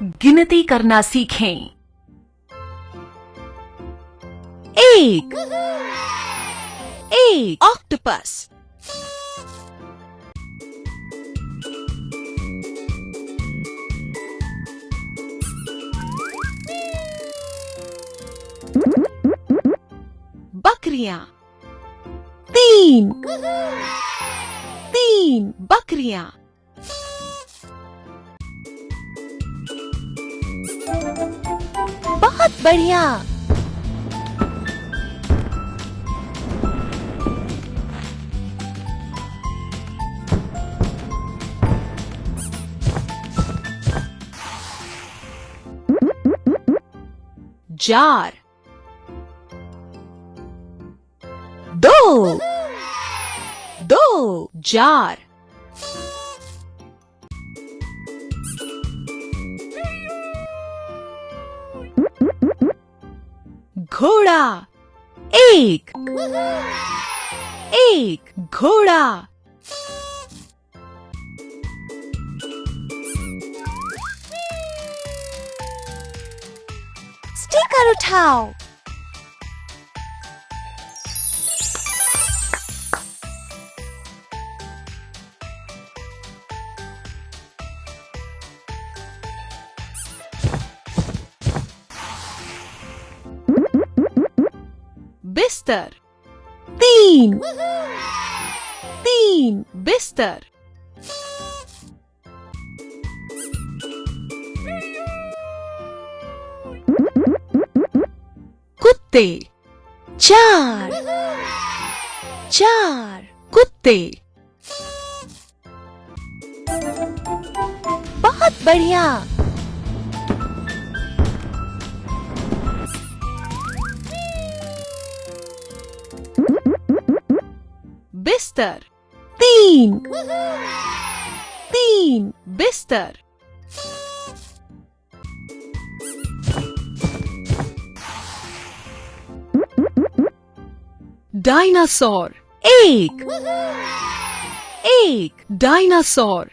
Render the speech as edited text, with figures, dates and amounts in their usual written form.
गिनती करना सीखें। 1 ऑक्टोपस। 2 बकरियां। 3 बकरियां। बहुत बढ़िया। 4 2 जार। घोड़ा। 1 घोड़ा। स्टिकर उठाओ। बिस्तर। 3 बिस्तर। कुत्ते। 4 कुत्ते। बहुत बढ़िया। बिस्तर। 3 बिस्तर। डायनासोर। 1 डायनासोर।